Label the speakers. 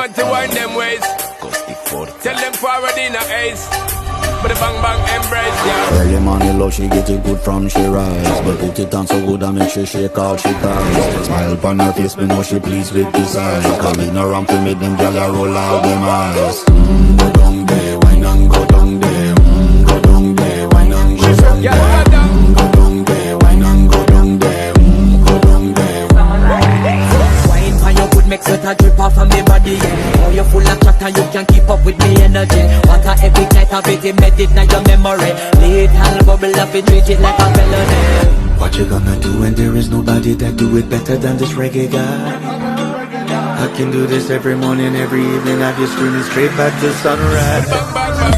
Speaker 1: want to wind them ways. Tell them forward in a ace. But the bang bang embrace, yeah.
Speaker 2: Early morning love, she get it good from she rise. But put it on so good and make she shake all she cries. Smile upon her face, me know she pleased with this eyes. Coming around to make them gyal a roll out them eyes. Go down there, wine and go down there. Go down there, wine and go down there. Go down there, wine and go down there. Go down there.
Speaker 3: Wine for your good, make sweat a drip off of me body, yeah. Oh, you full of chat and you can keep up with me energy. Water every night of it, embed it in your memory. Little bubble up, it treat it like a felony.
Speaker 2: What you gonna do when there is nobody that do it better than this reggae guy? I can do this every morning, every evening. Have you screaming straight back to sunrise.